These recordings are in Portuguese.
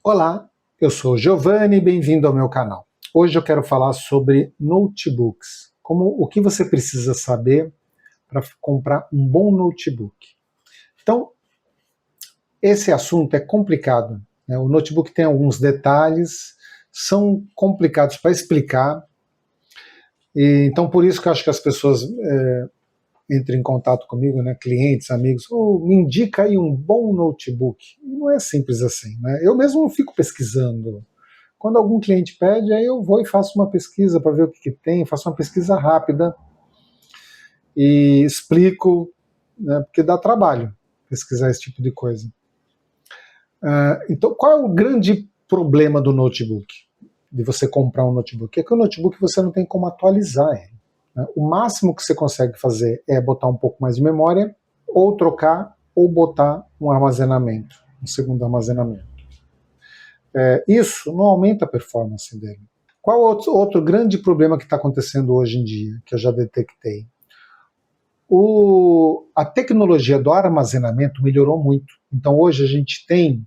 Olá, eu sou o Giovanni e bem-vindo ao meu canal. Hoje eu quero falar sobre notebooks, como o que você precisa saber para comprar um bom notebook. Então, esse assunto é complicado, né? O notebook tem alguns detalhes, são complicados para explicar, e então por isso que eu acho que as pessoas entram em contato comigo, né, clientes, amigos, me indica aí um bom notebook. E não é simples assim, né? Eu mesmo não fico pesquisando. Quando algum cliente pede, aí eu vou e faço uma pesquisa para ver o que tem, faço uma pesquisa rápida e explico, né, porque dá trabalho pesquisar esse tipo de coisa. Então, qual é o grande problema do notebook? De você comprar um notebook? É que o notebook você não tem como atualizar ele, né? O máximo que você consegue fazer é botar um pouco mais de memória, ou trocar, ou botar um armazenamento, um segundo armazenamento. Isso não aumenta a performance dele. Qual outro grande problema que está acontecendo hoje em dia, que eu já detectei? A tecnologia do armazenamento melhorou muito. Então hoje a gente tem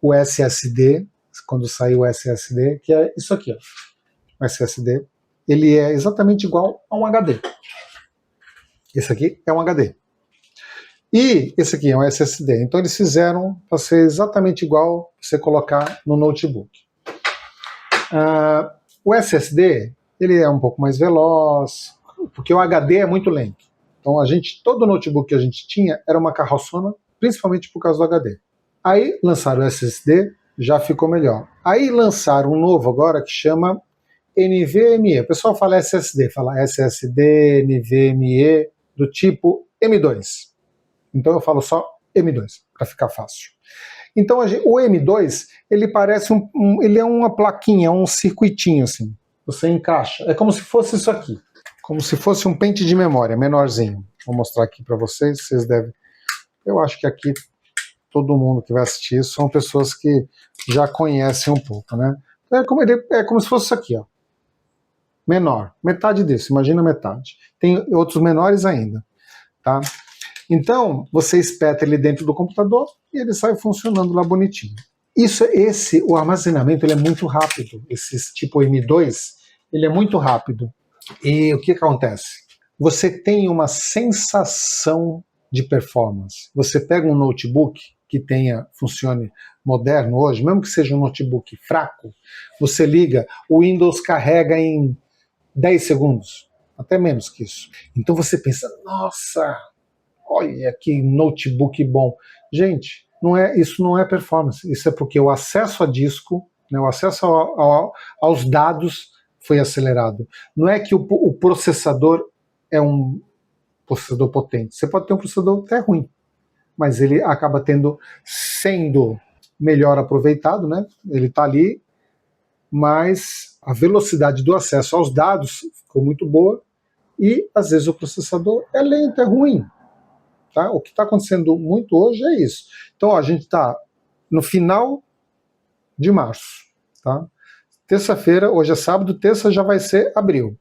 o SSD, quando saiu o SSD, que é isso aqui, ó. O SSD, ele é exatamente igual a um HD. Esse aqui é um HD. E esse aqui é um SSD. Então eles fizeram para ser exatamente igual você colocar no notebook. O SSD, ele é um pouco mais veloz, porque o HD é muito lento. Então todo notebook que a gente tinha era uma carroçona, principalmente por causa do HD. Aí lançaram o SSD, já ficou melhor. Aí lançaram um novo agora que chama NVMe. O pessoal fala SSD, fala SSD, NVMe, do tipo M2. Então eu falo só M2, para ficar fácil. Então o M2, ele parece ele é uma plaquinha, um circuitinho assim. Você encaixa, é como se fosse isso aqui, como se fosse um pente de memória, menorzinho. Vou mostrar aqui para vocês, vocês devem. Eu acho que aqui todo mundo que vai assistir isso são pessoas que já conhecem um pouco, né? É como se fosse isso aqui, ó. Menor, metade disso, imagina metade. Tem outros menores ainda, tá? Então, você espeta ele dentro do computador e ele sai funcionando lá bonitinho. O armazenamento ele é muito rápido. Esse tipo M2, ele é muito rápido. E o que acontece? Você tem uma sensação de performance. Você pega um notebook que funcione moderno hoje, mesmo que seja um notebook fraco, você liga, o Windows carrega em 10 segundos, até menos que isso. Então você pensa, nossa, olha que notebook bom. Gente, isso não é performance, isso é porque o acesso a disco, né, o acesso aos dados foi acelerado. Não é que o processador é um processador potente. Você pode ter um processador até ruim, mas ele acaba sendo melhor aproveitado, né? Ele está ali, mas a velocidade do acesso aos dados ficou muito boa e às vezes o processador é lento, é ruim. Tá? O que está acontecendo muito hoje é isso. Então, a gente está no final de março. Tá? Terça-feira, hoje é sábado, terça já vai ser abril.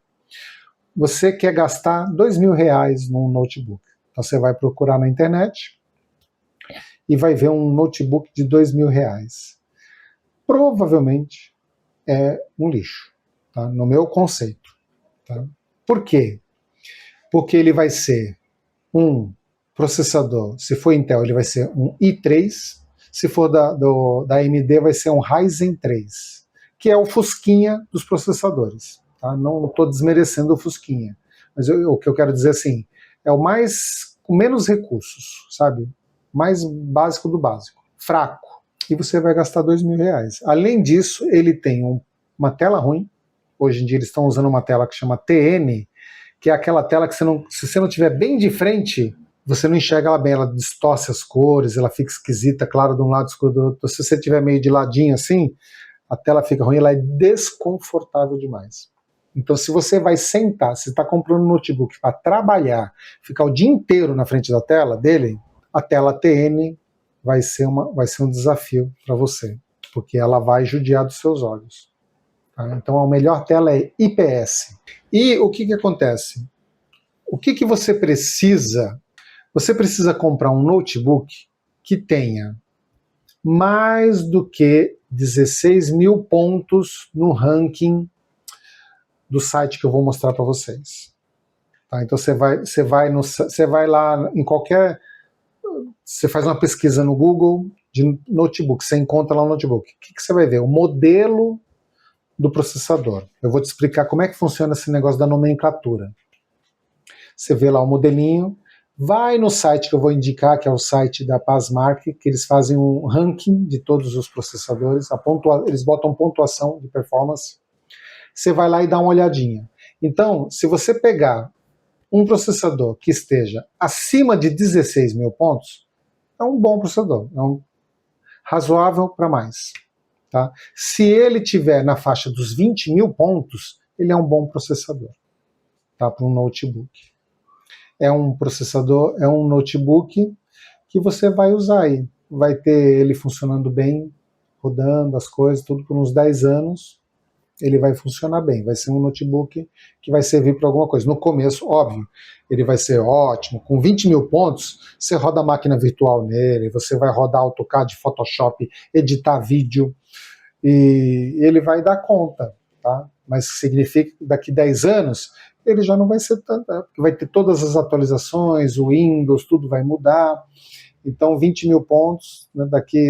Você quer gastar R$2.000 num notebook. Então, você vai procurar na internet e vai ver um notebook de R$2.000. Provavelmente é um lixo, tá? No meu conceito. Tá? Por quê? Porque ele vai ser um processador, se for Intel, ele vai ser um i3, se for da AMD, vai ser um Ryzen 3, que é o fusquinha dos processadores. Tá? Não estou desmerecendo o fusquinha, mas o que eu quero dizer assim, é com menos recursos, sabe? Mais básico do básico, fraco, e você vai gastar R$2.000. Além disso, ele tem uma tela ruim, hoje em dia eles estão usando uma tela que chama TN, que é aquela tela que se você não estiver bem de frente, você não enxerga ela bem, ela distorce as cores, ela fica esquisita, claro, de um lado, escuro do outro. Se você estiver meio de ladinho assim, a tela fica ruim, ela é desconfortável demais. Então, se você vai sentar, se está comprando um notebook para trabalhar, ficar o dia inteiro na frente da tela dele, a tela TN vai ser um desafio para você, porque ela vai judiar dos seus olhos. Tá? Então, a melhor tela é IPS. E o que acontece? O que você precisa? Você precisa comprar um notebook que tenha mais do que 16 mil pontos no ranking do site que eu vou mostrar para vocês. Tá? Então você vai lá em qualquer... Você faz uma pesquisa no Google de notebook, você encontra lá o notebook. O que você vai ver? O modelo do processador. Eu vou te explicar como é que funciona esse negócio da nomenclatura. Você vê lá o modelinho, vai no site que eu vou indicar, que é o site da Pasmark, que eles fazem um ranking de todos os processadores, eles botam pontuação de performance. Você vai lá e dá uma olhadinha. Então, se você pegar um processador que esteja acima de 16 mil pontos, é um bom processador, é um razoável para mais. Tá? Se ele tiver na faixa dos 20 mil pontos, ele é um bom processador, tá? Para um notebook. É um processador, é um notebook que você vai usar aí. Vai ter ele funcionando bem, rodando as coisas, tudo por uns 10 anos, ele vai funcionar bem. Vai ser um notebook que vai servir para alguma coisa. No começo, óbvio, ele vai ser ótimo. Com 20 mil pontos, você roda a máquina virtual nele, você vai rodar AutoCAD, Photoshop, editar vídeo, e ele vai dar conta, tá? Mas significa que daqui 10 anos ele já não vai ser tanto, vai ter todas as atualizações, o Windows, tudo vai mudar. Então 20 mil pontos, né,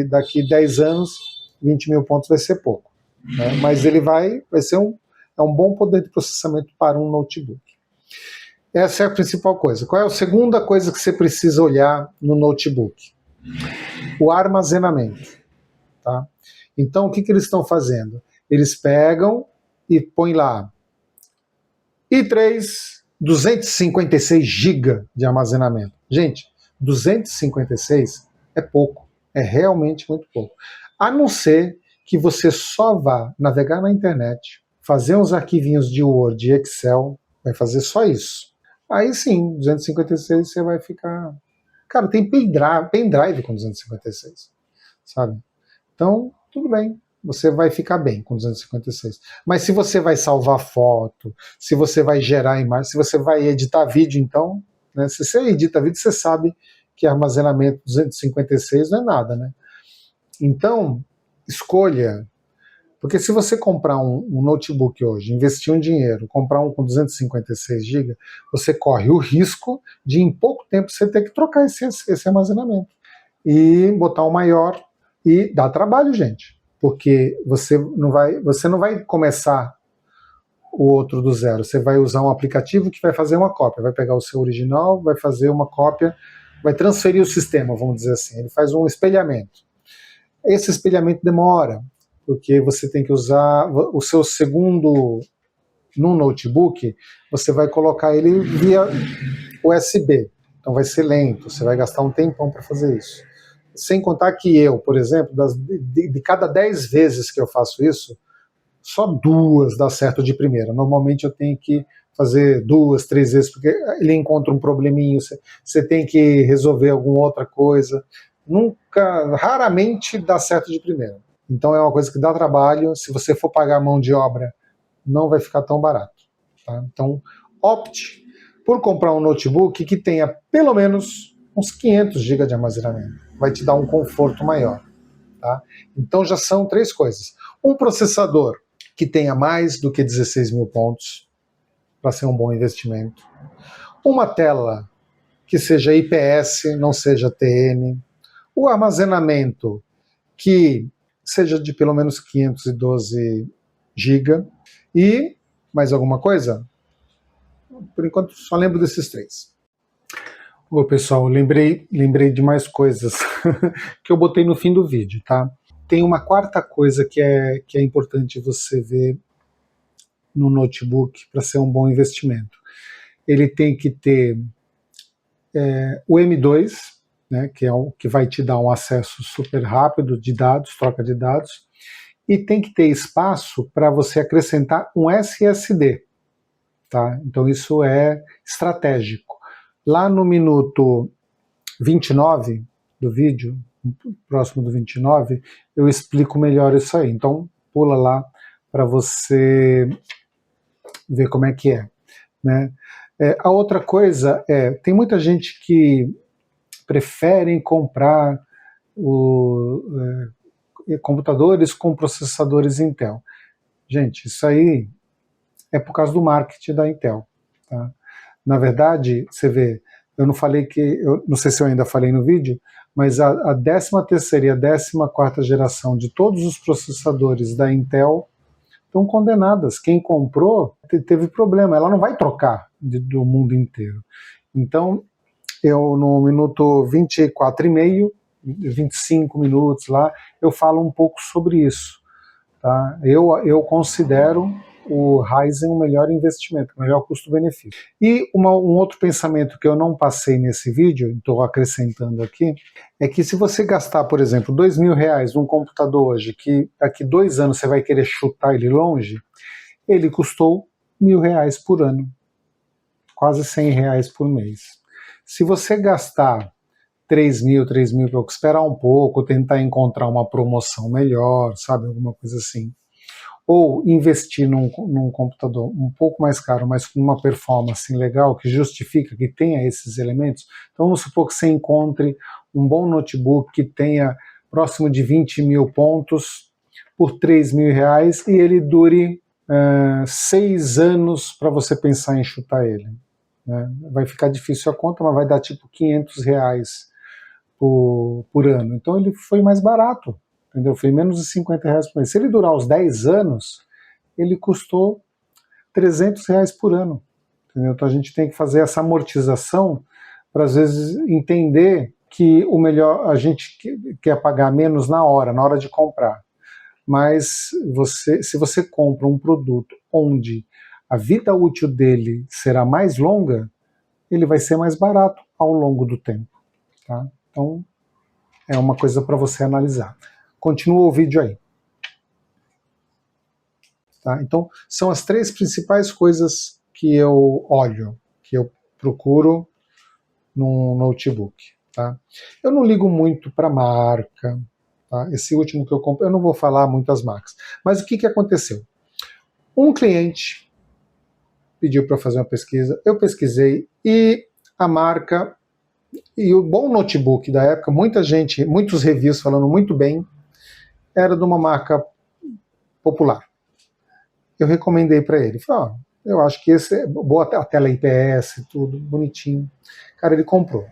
daqui 10 anos, 20 mil pontos vai ser pouco. Né? Mas ele vai ser é um bom poder de processamento para um notebook. Essa é a principal coisa. Qual é a segunda coisa que você precisa olhar no notebook? O armazenamento. Tá? Então, o que eles estão fazendo? Eles pegam e põem lá i3, 256 GB de armazenamento. Gente, 256 é pouco, é realmente muito pouco. A não ser que você só vá navegar na internet, fazer uns arquivinhos de Word e Excel, vai fazer só isso. Aí sim, 256 você vai ficar... Cara, tem pendrive com 256, sabe? Então, tudo bem, você vai ficar bem com 256. Mas se você vai salvar foto, se você vai gerar imagem, se você vai editar vídeo, então, né, se você edita vídeo, você sabe que armazenamento 256 não é nada, né? Então, escolha, porque se você comprar um notebook hoje, investir um dinheiro, comprar um com 256 GB, você corre o risco de em pouco tempo você ter que trocar esse armazenamento e botar um maior. E dá trabalho, gente, porque você não vai começar o outro do zero, você vai usar um aplicativo que vai fazer uma cópia, vai pegar o seu original, vai fazer uma cópia, vai transferir o sistema, vamos dizer assim, ele faz um espelhamento. Esse espelhamento demora, porque você tem que usar o seu segundo, num notebook, você vai colocar ele via USB, então vai ser lento, você vai gastar um tempão para fazer isso. Sem contar que eu, por exemplo, de cada 10 vezes que eu faço isso, só 2 dá certo de primeira. Normalmente eu tenho que fazer 2, 3 vezes, porque ele encontra um probleminho, você tem que resolver alguma outra coisa. Raramente dá certo de primeira. Então é uma coisa que dá trabalho, se você for pagar mão de obra, não vai ficar tão barato. Tá? Então, opte por comprar um notebook que tenha pelo menos uns 500 GB de armazenamento. Vai te dar um conforto maior. Tá? Então já são 3 coisas. Um processador que tenha mais do que 16 mil pontos, para ser um bom investimento. Uma tela que seja IPS, não seja TN. O armazenamento que seja de pelo menos 512 GB. E mais alguma coisa? Por enquanto só lembro desses 3. Ô, pessoal, lembrei de mais coisas que eu botei no fim do vídeo, tá? Tem uma quarta coisa que é importante você ver no notebook para ser um bom investimento. Ele tem que ter o M2, né, que é o que vai te dar um acesso super rápido de dados, troca de dados, e tem que ter espaço para você acrescentar um SSD. Tá? Então isso é estratégico. Lá no minuto 29 do vídeo, próximo do 29, eu explico melhor isso aí. Então pula lá para você ver como é que é. Né? A outra coisa tem muita gente que preferem comprar computadores com processadores Intel. Gente, isso aí é por causa do marketing da Intel. Tá? Na verdade, você vê, eu não falei eu não sei se eu ainda falei no vídeo, mas a 13ª e a 14ª geração de todos os processadores da Intel estão condenadas. Quem comprou teve problema, ela não vai trocar do mundo inteiro. Então, eu no minuto 24,5, 25 minutos lá, eu falo um pouco sobre isso. Tá? Eu considero o Ryzen o melhor investimento, o melhor custo-benefício. E um outro pensamento que eu não passei nesse vídeo, estou acrescentando aqui, é que se você gastar, por exemplo, R$2.000 num computador hoje, que daqui 2 anos você vai querer chutar ele longe, ele custou R$1.000 por ano, quase R$100 por mês. Se você gastar 3.000 e pouco, esperar um pouco, tentar encontrar uma promoção melhor, sabe, alguma coisa assim, ou investir num computador um pouco mais caro, mas com uma performance legal, que justifica que tenha esses elementos, então vamos supor que você encontre um bom notebook que tenha próximo de 20.000 pontos por R$3.000 e ele dure 6 anos para você pensar em chutar ele. Né? Vai ficar difícil a conta, mas vai dar tipo R$500 por ano. Então ele foi mais barato, entendeu? Foi menos de R$50 por mês. Se ele durar os 10 anos, ele custou R$300 por ano. Entendeu? Então a gente tem que fazer essa amortização para às vezes entender que o melhor, a gente quer pagar menos na hora de comprar. Mas se você compra um produto onde a vida útil dele será mais longa, ele vai ser mais barato ao longo do tempo. Tá? Então, é uma coisa para você analisar. Continua o vídeo aí. Tá? Então, são as 3 principais coisas que eu olho, que eu procuro num notebook. Tá? Eu não ligo muito para marca. Tá? Esse último que eu comprei, eu não vou falar muitas marcas. Mas o que aconteceu? Um cliente pediu para fazer uma pesquisa, eu pesquisei e a marca e o bom notebook da época, muitos reviews falando muito bem, era de uma marca popular. Eu recomendei para ele, falei, eu acho que esse é boa, a tela IPS, tudo bonitinho. Cara, ele comprou.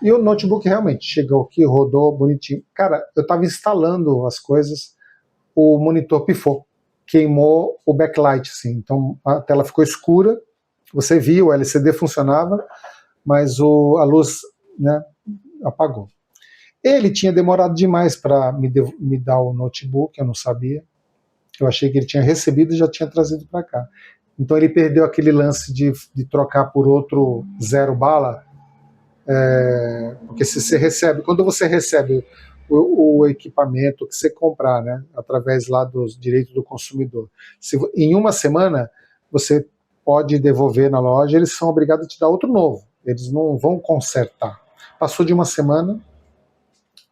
E o notebook realmente chegou aqui, rodou bonitinho. Cara, eu estava instalando as coisas, o monitor pifou, queimou o backlight, assim. Então a tela ficou escura, você viu, o LCD funcionava, mas a luz, né, apagou. Ele tinha demorado demais para me dar o notebook, eu não sabia. Eu achei que ele tinha recebido e já tinha trazido para cá. Então ele perdeu aquele lance de trocar por outro 0 bala, porque se você recebe, quando você recebe o equipamento que você comprar, né, através lá dos direitos do consumidor, em uma semana você pode devolver na loja, eles são obrigados a te dar outro novo, eles não vão consertar. Passou de uma semana,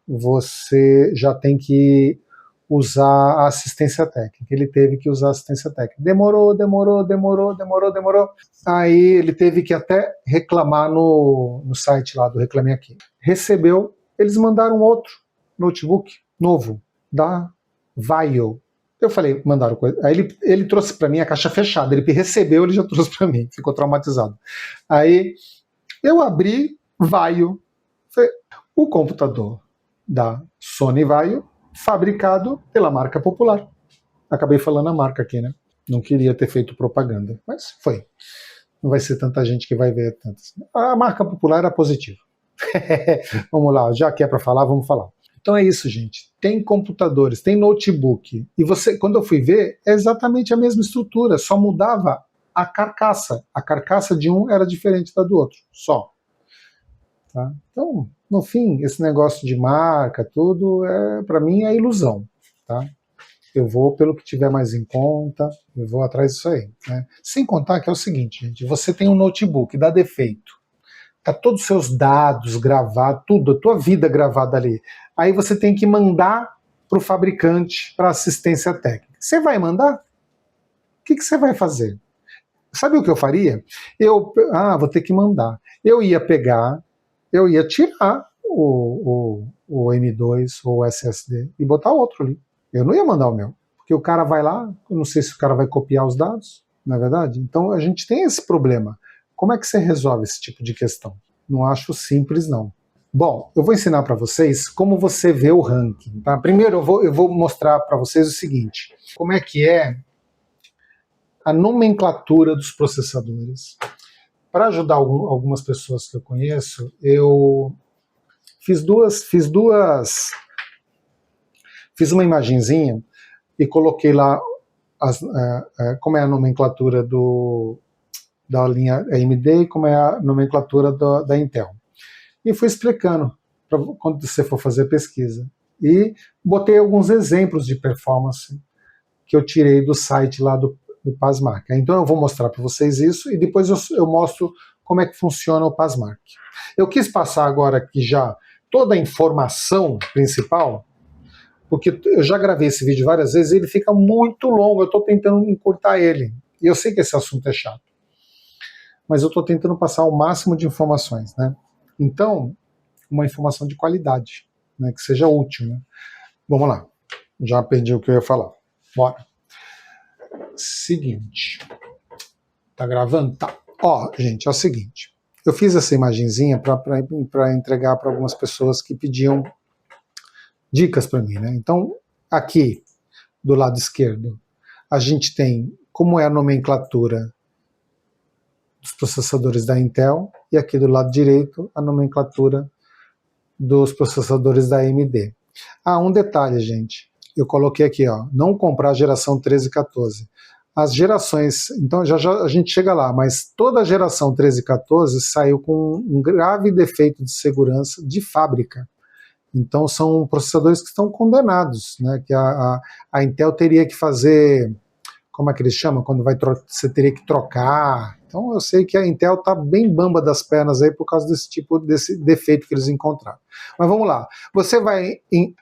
você já tem que usar a assistência técnica. Ele teve que usar a assistência técnica. Demorou. Aí ele teve que até reclamar no site lá do Reclame Aqui. Recebeu, eles mandaram outro notebook novo, da Vaio. Eu falei, mandaram coisa. Aí ele trouxe para mim a caixa fechada. Ele recebeu, ele já trouxe para mim. Ficou traumatizado. Aí eu abri Vaio. O computador da Sony Vaio, fabricado pela marca popular. Acabei falando a marca aqui, né? Não queria ter feito propaganda, mas foi. Não vai ser tanta gente que vai ver tantas. A marca popular era positiva. Vamos lá, já que é para falar, vamos falar. Então é isso, gente. Tem computadores, tem notebook. E você, quando eu fui ver, é exatamente a mesma estrutura, só mudava a carcaça. A carcaça de um era diferente da do outro, só. Tá? Então, no fim, esse negócio de marca, tudo, para mim é ilusão. Tá? Eu vou pelo que tiver mais em conta, eu vou atrás disso aí. Né? Sem contar que é o seguinte, gente, você tem um notebook, dá defeito, tá todos os seus dados gravados, tudo, a tua vida gravada ali. Aí você tem que mandar para o fabricante, para assistência técnica. Você vai mandar? O que você vai fazer? Sabe o que eu faria? Vou ter que mandar. Eu ia pegar, eu ia tirar o M2 ou o SSD e botar outro ali. Eu não ia mandar o meu, porque o cara vai lá, eu não sei se o cara vai copiar os dados, não é verdade? Então a gente tem esse problema. Como é que você resolve esse tipo de questão? Não acho simples, não. Bom, eu vou ensinar para vocês como você vê o ranking. Tá? Primeiro eu vou mostrar para vocês o seguinte, como é que é a nomenclatura dos processadores. Para ajudar algumas pessoas que eu conheço, eu fiz uma imagenzinha e coloquei lá como é a nomenclatura da linha AMD e como é a nomenclatura da Intel. E fui explicando quando você for fazer pesquisa. E botei alguns exemplos de performance que eu tirei do site lá do Pasmark. Então eu vou mostrar para vocês isso e depois eu mostro como é que funciona o Pasmark. Eu quis passar agora aqui já toda a informação principal, porque eu já gravei esse vídeo várias vezes e ele fica muito longo, eu estou tentando encurtar ele. E eu sei que esse assunto é chato, mas eu estou tentando passar o máximo de informações, né? Então, uma informação de qualidade, né, que seja útil, né? Vamos lá, já perdi o que eu ia falar. Bora. Seguinte. Tá gravando? Tá. Ó, gente, é o seguinte. Eu fiz essa imagenzinha para entregar para algumas pessoas que pediam dicas para mim, né? Então, aqui, do lado esquerdo, a gente tem como é a nomenclatura dos processadores da Intel e aqui do lado direito, a nomenclatura dos processadores da AMD. Ah, um detalhe, gente. Eu coloquei aqui, ó, não comprar a geração 13 e 14. As gerações, então já a gente chega lá, mas toda a geração 13 e 14 saiu com um grave defeito de segurança de fábrica. Então são processadores que estão condenados, né? Que a Intel teria que fazer, como é que eles chamam? Quando você teria que trocar. Então eu sei que a Intel está bem bamba das pernas aí por causa desse defeito que eles encontraram. Mas vamos lá. Você vai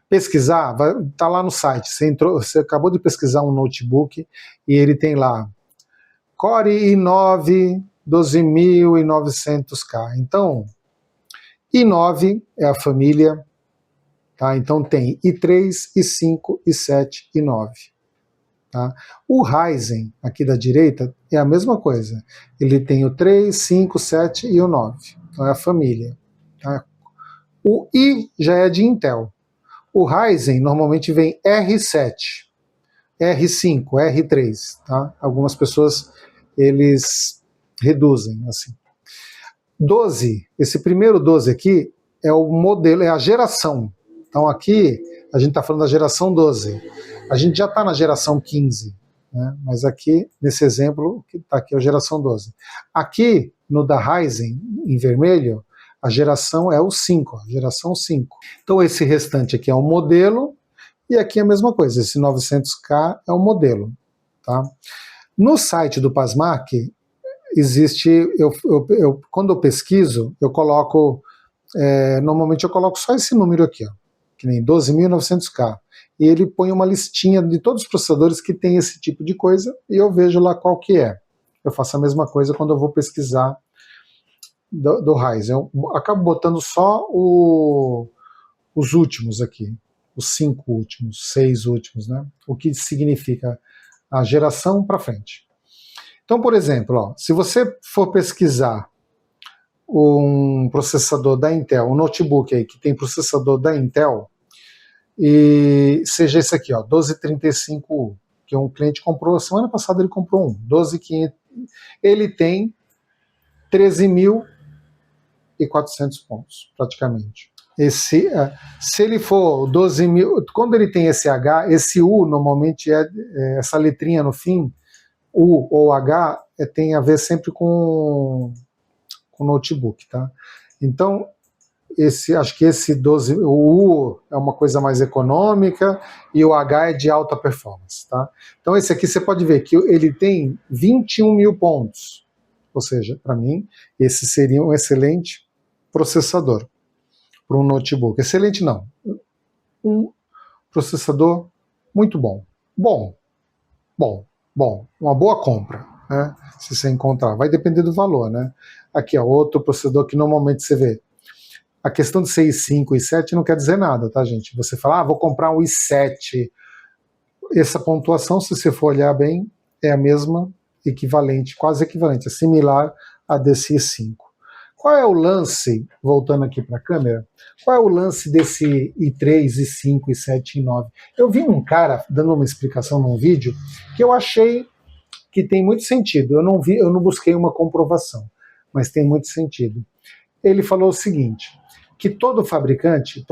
pesquisar, tá lá no site. Você acabou de pesquisar um notebook e ele tem lá Core i9 12900K. Então, i9 é a família, tá? Então tem i3, i5, i7, i9. Tá? O Ryzen, aqui da direita, é a mesma coisa. Ele tem o 3, 5, 7 e o 9. Então é a família. Tá? O i já é de Intel. O Ryzen normalmente vem R7, R5, R3. Tá? Algumas pessoas eles reduzem assim. 12, esse primeiro 12 aqui é o modelo, é a geração. Então aqui a gente está falando da geração 12. A gente já está na geração 15, né? Mas aqui, nesse exemplo, que está aqui é a geração 12. Aqui, no da Ryzen, em vermelho, a geração é o 5, a geração 5. Então esse restante aqui é o modelo, e aqui é a mesma coisa, esse 900K é o modelo. Tá? No site do Pasmark, existe, quando eu pesquiso, eu coloco, normalmente eu coloco só esse número aqui, ó, que nem 12.900K. E ele põe uma listinha de todos os processadores que tem esse tipo de coisa e eu vejo lá qual que é. Eu faço a mesma coisa quando eu vou pesquisar do Ryzen. Eu acabo botando só os últimos aqui, os 5 últimos, 6 últimos, né? O que significa a geração para frente. Então, por exemplo, ó, se você for pesquisar um processador da Intel, um notebook aí que tem processador da Intel, e seja esse aqui, ó, 1235U, que um cliente comprou, semana passada ele comprou um, 12500, ele tem 13.400 pontos, praticamente. Se ele for 12.000, quando ele tem esse H, esse U normalmente essa letrinha no fim, U ou H, tem a ver sempre com notebook, tá? Então, acho que esse 12, o U é uma coisa mais econômica e o H é de alta performance, tá? Então esse aqui você pode ver que ele tem 21.000 pontos, ou seja, para mim esse seria um excelente processador para um notebook. Excelente não, um processador muito bom, uma boa compra, né? Se você encontrar, vai depender do valor, né? Aqui ó, outro processador que normalmente você vê A questão de ser i5 e i7 não quer dizer nada, tá, gente? Você fala, vou comprar um i7. Essa pontuação, se você for olhar bem, é a mesma, equivalente, quase equivalente, é similar a desse i5. Qual é o lance, voltando aqui para a câmera, qual é o lance desse i3, i5, i7 e i9? Eu vi um cara dando uma explicação num vídeo que eu achei que tem muito sentido. Eu não busquei uma comprovação, mas tem muito sentido. Ele falou o seguinte, que todo fabricante,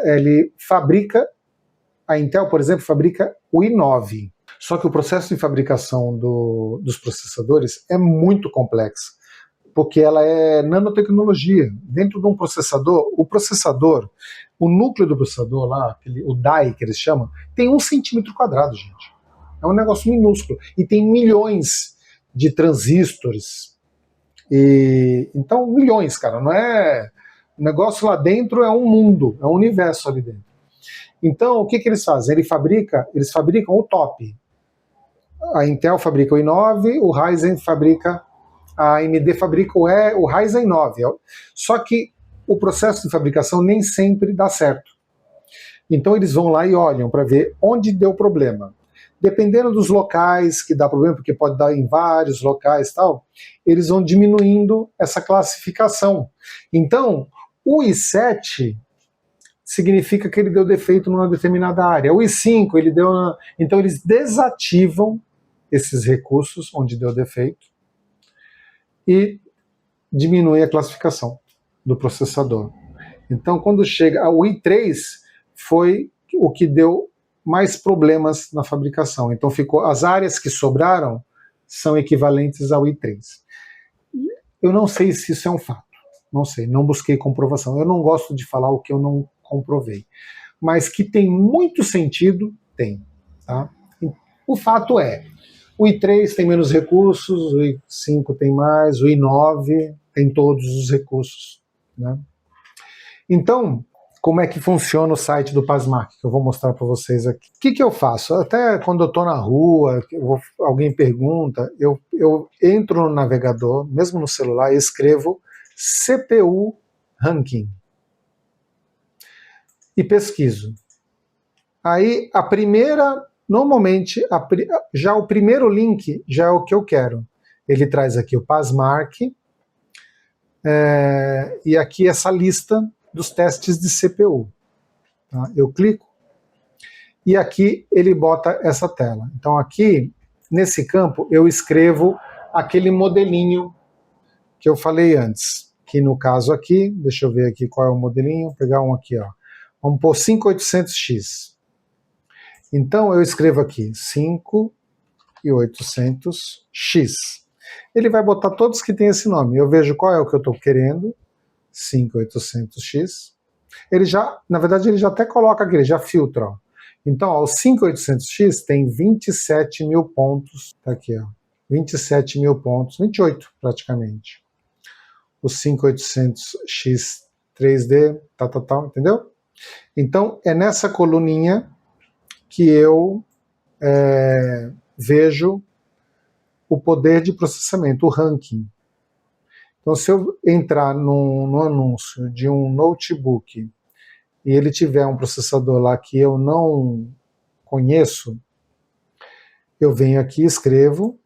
ele fabrica, a Intel, por exemplo, fabrica o i9, só que o processo de fabricação dos processadores é muito complexo, porque ela é nanotecnologia. Dentro de um processador, o núcleo do processador lá, o die que eles chamam, tem 1 centímetro quadrado, gente. É um negócio minúsculo. E tem milhões de transistores. Então, milhões, cara. Não é... O negócio lá dentro é um mundo, é um universo ali dentro. Então, o que eles fazem? Eles fabricam o top. A Intel fabrica o i9, o Ryzen fabrica... A AMD fabrica o Ryzen 9. Só que o processo de fabricação nem sempre dá certo. Então eles vão lá e olham para ver onde deu problema. Dependendo dos locais que dá problema, porque pode dar em vários locais e tal, eles vão diminuindo essa classificação. Então, o i7 significa que ele deu defeito numa determinada área. O i5, ele deu... Então eles desativam esses recursos onde deu defeito e diminui a classificação do processador. Então, quando chega o i3, foi o que deu mais problemas na fabricação. Então, as áreas que sobraram são equivalentes ao i3. Eu não sei se isso é um fato. Não sei, não busquei comprovação. Eu não gosto de falar o que eu não comprovei. Mas que tem muito sentido, tem. Tá? O fato é, o i3 tem menos recursos, o i5 tem mais, o i9 tem todos os recursos. Né? Então, como é que funciona o site do Pasmark, que eu vou mostrar para vocês aqui. O que eu faço? Até quando eu estou na rua, alguém pergunta, eu entro no navegador, mesmo no celular, e escrevo CPU Ranking. E pesquiso. Aí, normalmente, já o primeiro link já é o que eu quero. Ele traz aqui o Pasmark, e aqui essa lista dos testes de CPU. Tá? Eu clico, e aqui ele bota essa tela. Então aqui, nesse campo, eu escrevo aquele modelinho que eu falei antes. Que no caso aqui, deixa eu ver aqui qual é o modelinho, vou pegar um aqui, ó. Vamos pôr 5800X. Então eu escrevo aqui 5800X. Ele vai botar todos que tem esse nome. Eu vejo qual é o que eu estou querendo, 5800X. Na verdade, ele já até coloca aqui, ele já filtra. Ó. Então, ó, o 5800X tem 27 mil pontos. Tá aqui, ó. 27 mil pontos, 28 praticamente. O 5800X 3D, entendeu? Então, é nessa coluninha que eu vejo o poder de processamento, o ranking. Então, se eu entrar no anúncio de um notebook e ele tiver um processador lá que eu não conheço, eu venho aqui e escrevo.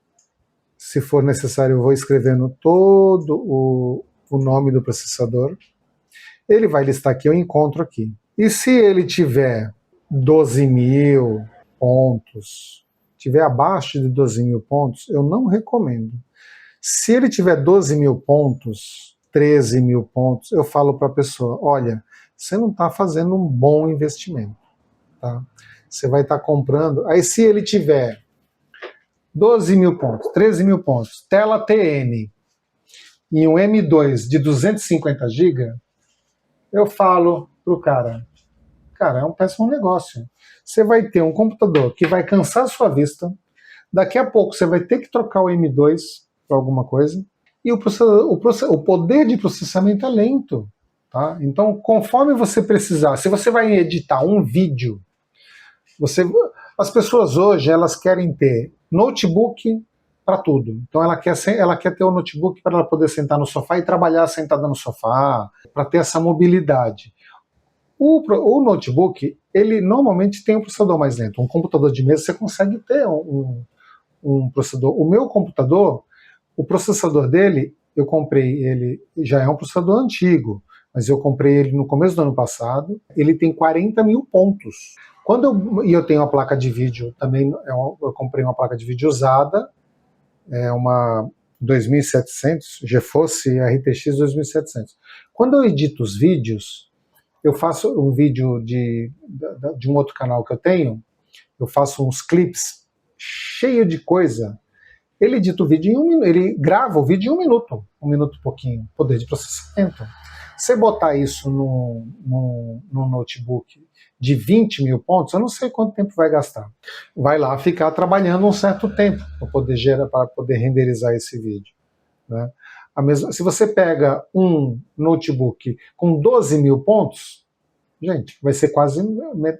Se for necessário, eu vou escrevendo todo o nome do processador. Ele vai listar aqui, eu encontro aqui. E se ele tiver 12 mil pontos, tiver abaixo de 12 mil pontos, eu não recomendo. Se ele tiver 12 mil pontos, 13 mil pontos, eu falo para a pessoa, olha, você não está fazendo um bom investimento. Tá? Você vai estar comprando... Aí se ele tiver 12 mil pontos, 13 mil pontos, tela TN e um M2 de 250 GB, eu falo para o cara, é um péssimo negócio. Você vai ter um computador que vai cansar a sua vista, daqui a pouco você vai ter que trocar o M2 para alguma coisa, e o poder de processamento é lento. Tá? Então, conforme você precisar, se você vai editar um vídeo, as pessoas hoje elas querem ter notebook para tudo. Então ela quer ter o notebook para ela poder sentar no sofá e trabalhar sentada no sofá, para ter essa mobilidade. O notebook, ele normalmente tem um processador mais lento. Um computador de mesa você consegue ter um processador. O meu computador, o processador dele, eu comprei ele, já é um processador antigo, mas eu comprei ele no começo do ano passado, ele tem 40 mil pontos. E eu tenho uma placa de vídeo também, eu comprei uma placa de vídeo usada, é uma 2700, GeForce RTX 2700. Quando eu edito os vídeos, eu faço um vídeo de um outro canal que eu tenho, eu faço uns clips cheio de coisa. Ele edita o vídeo em 1 minuto, ele grava o vídeo em 1 minuto e pouquinho, poder de processamento. Você botar isso num notebook de 20 mil pontos, eu não sei quanto tempo vai gastar. Vai lá ficar trabalhando um certo tempo para poder renderizar esse vídeo. Né? Se você pega um notebook com 12 mil pontos, gente, vai ser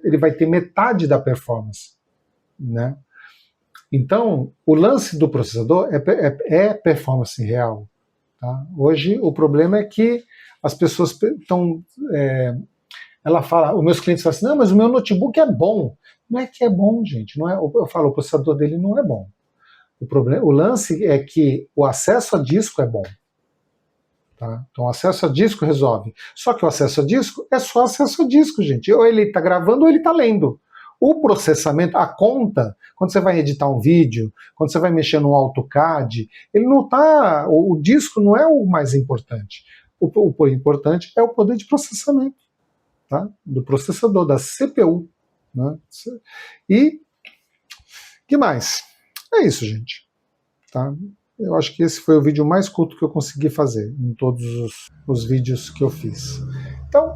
ele vai ter metade da performance. Né? Então, o lance do processador é performance real. Tá? Hoje, o problema é que as pessoas estão... ela fala, os meus clientes falam assim, não, mas o meu notebook é bom. Não é que é bom, gente. Não é, eu falo, o processador dele não é bom. O lance é que o acesso a disco é bom. Tá? Então, o acesso a disco resolve. Só que o acesso a disco é só acesso a disco, gente. Ou ele está gravando ou ele está lendo. O processamento, a conta, quando você vai editar um vídeo, quando você vai mexer no AutoCAD, ele não tá. O disco não é o mais importante. O importante é o poder de processamento, tá? Do processador, da CPU. Né? E que mais? É isso, gente. Tá? Eu acho que esse foi o vídeo mais curto que eu consegui fazer em todos os vídeos que eu fiz. Então,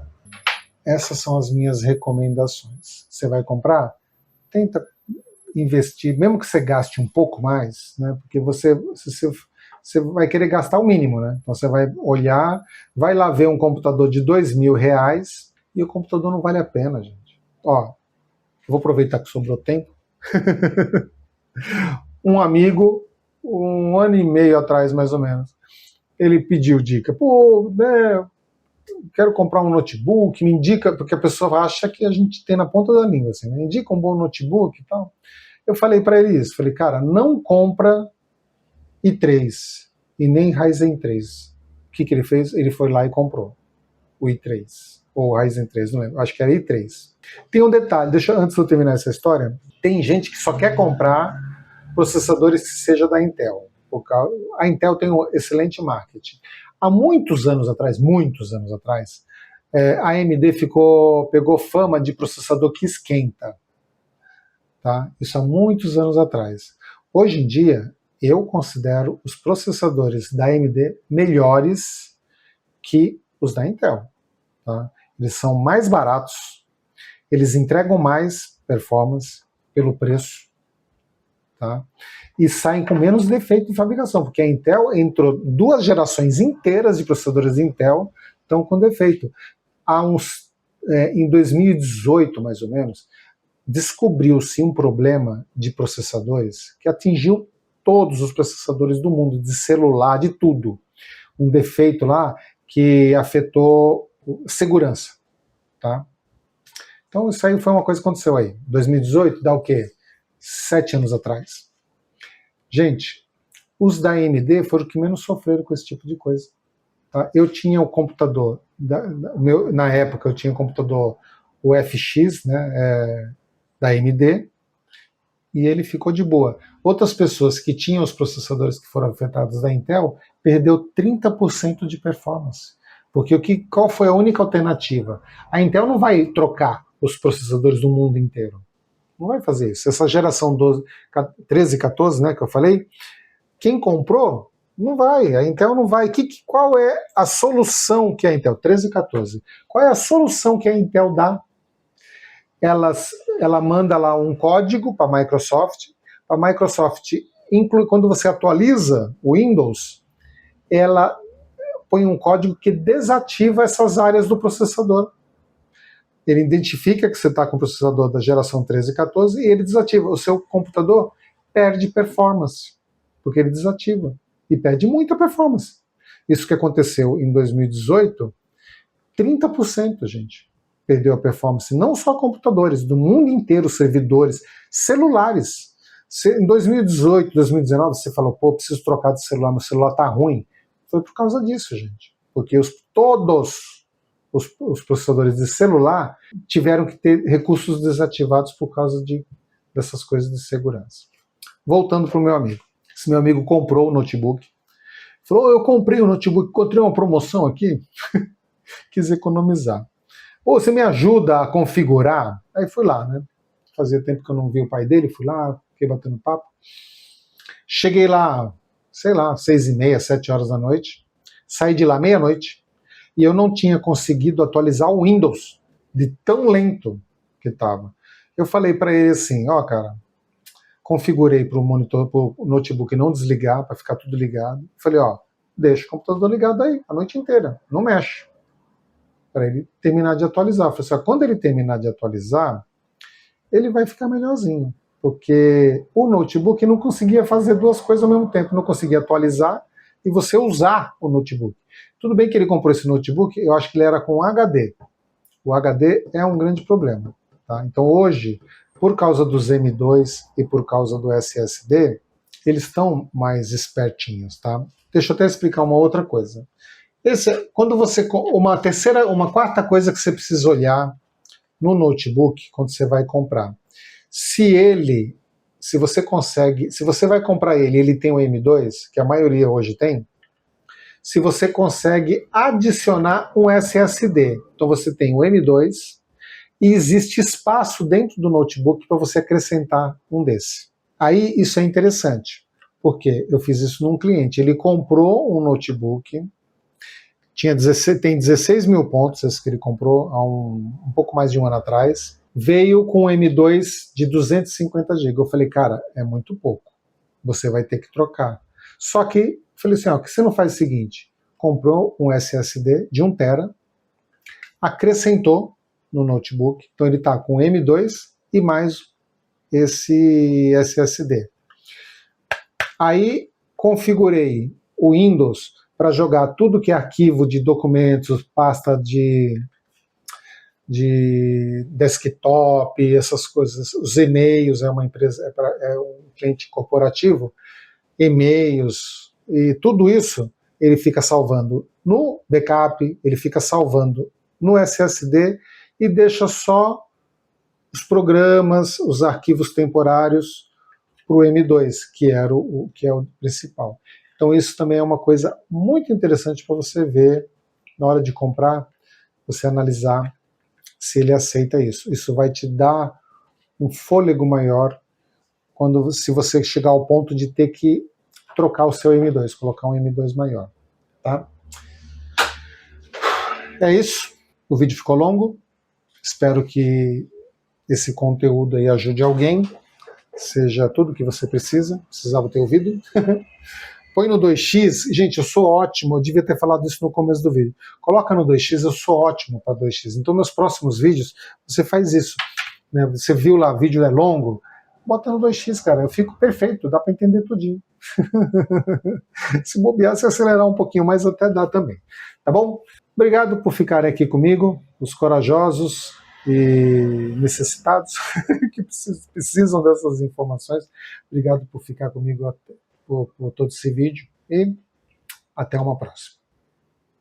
essas são as minhas recomendações. Você vai comprar? Tenta investir, mesmo que você gaste um pouco mais, né? Porque você vai querer gastar o mínimo, né? Então você vai olhar, vai lá ver um computador de R$2.000 e o computador não vale a pena, gente. Ó, vou aproveitar que sobrou tempo. Um amigo, 1 ano e meio atrás, mais ou menos, ele pediu dica. Pô, né, quero comprar um notebook, me indica, porque a pessoa acha que a gente tem na ponta da língua, assim, né? Indica um bom notebook e tal. Eu falei para ele isso, falei, cara, não compra i3 e nem Ryzen 3. O que ele fez? Ele foi lá e comprou o i3, ou Ryzen 3, não lembro, acho que era i3. Tem um detalhe, antes de eu terminar essa história, tem gente que só quer comprar processadores que seja da Intel. A Intel tem um excelente marketing. Há muitos anos atrás, a AMD pegou fama de processador que esquenta. Tá? Isso há muitos anos atrás. Hoje em dia, eu considero os processadores da AMD melhores que os da Intel. Tá? Eles são mais baratos, eles entregam mais performance pelo preço, tá? E saem com menos defeito de fabricação, porque a Intel entrou 2 gerações inteiras de processadores Intel estão com defeito. Em 2018, mais ou menos, descobriu-se um problema de processadores que atingiu todos os processadores do mundo, de celular, de tudo. Um defeito lá que afetou segurança. Tá? Então isso aí foi uma coisa que aconteceu aí. 2018 dá o quê? 7 anos atrás. Gente, os da AMD foram os que menos sofreram com esse tipo de coisa. Tá? Eu tinha o computador, na época eu tinha o computador UFX, né, da AMD, e ele ficou de boa. Outras pessoas que tinham os processadores que foram afetados da Intel, perdeu 30% de performance. Porque qual foi a única alternativa? A Intel não vai trocar os processadores do mundo inteiro. Não vai fazer isso. Essa geração 13 e 14, né, que eu falei, quem comprou, não vai. A Intel não vai. Qual é a solução que a Intel, 13 e 14, qual é a solução que a Intel dá? Ela manda lá um código para a Microsoft. A Microsoft, quando você atualiza o Windows, ela põe um código que desativa essas áreas do processador. Ele identifica que você está com o processador da geração 13 e 14 e ele desativa. O seu computador perde performance. porque ele desativa e perde muita performance. Isso que aconteceu em 2018, 30%, gente, perdeu a performance. Não só computadores, do mundo inteiro, servidores, celulares. Em 2018, 2019, você falou, pô, preciso trocar de celular, meu celular tá ruim. Foi por causa disso, gente. Porque todos os processadores de celular tiveram que ter recursos desativados por causa dessas coisas de segurança. Voltando para o meu amigo. Esse meu amigo comprou o notebook. Falou, eu comprei o notebook, encontrei uma promoção aqui, quis economizar. Ô, você me ajuda a configurar? Aí fui lá, né? Fazia tempo que eu não vi o pai dele, fui lá, fiquei batendo papo. Cheguei lá, sei lá, 6h30, 7 horas da noite. Saí de lá meia-noite e eu não tinha conseguido atualizar o Windows, de tão lento que estava. Eu falei para ele assim, ó, cara, configurei para o monitor, para o notebook não desligar, para ficar tudo ligado. Falei, ó, deixa o computador ligado aí, a noite inteira, não mexe. Para ele terminar de atualizar. Eu falei assim, ó, quando ele terminar de atualizar, ele vai ficar melhorzinho. Porque o notebook não conseguia fazer duas coisas ao mesmo tempo, não conseguia atualizar e você usar o notebook. Tudo bem que ele comprou esse notebook, eu acho que ele era com HD. O HD é um grande problema. Tá? Então hoje, por causa dos M2 e por causa do SSD, eles estão mais espertinhos. Tá? Deixa eu até explicar uma outra coisa. Quando você, uma quarta coisa que você precisa olhar no notebook, quando você vai comprar, se você vai comprar ele tem o M2, que a maioria hoje tem, se você consegue adicionar um SSD. Então você tem o M2 e existe espaço dentro do notebook para você acrescentar um desse. Aí isso é interessante, porque eu fiz isso num cliente. Ele comprou um notebook, tem 16 mil pontos, esse que ele comprou há um pouco mais de um ano atrás, veio com um M2 de 250 GB. Eu falei, cara, é muito pouco, você vai ter que trocar. Só que, falei assim, ó, que você não faz o seguinte, comprou um SSD de 1 TB, acrescentou no notebook, então ele está com M2 e mais esse SSD. Aí configurei o Windows para jogar tudo que é arquivo de documentos, pasta de desktop, essas coisas, os e-mails, é uma empresa, é um cliente corporativo, e-mails e tudo isso ele fica salvando no backup, ele fica salvando no SSD e deixa só os programas, os arquivos temporários para o M2, que é o principal. Então isso também é uma coisa muito interessante para você ver na hora de comprar, você analisar se ele aceita isso. Isso vai te dar um fôlego maior se você chegar ao ponto de ter que trocar o seu M2, colocar um M2 maior. Tá? É isso. O vídeo ficou longo. Espero que esse conteúdo aí ajude alguém. Seja tudo o que você precisava ter ouvido. Põe no 2x, gente, eu sou ótimo, eu devia ter falado isso no começo do vídeo. Coloca no 2x, eu sou ótimo para 2x. Então, meus próximos vídeos, você faz isso. Né? Você viu lá, vídeo é longo, bota no 2x, cara, eu fico perfeito, dá para entender tudinho. Se bobear, se acelerar um pouquinho mais, até dá também. Tá bom? Obrigado por ficar aqui comigo, os corajosos e necessitados que precisam dessas informações. Obrigado por ficar comigo por todo esse vídeo e até uma próxima.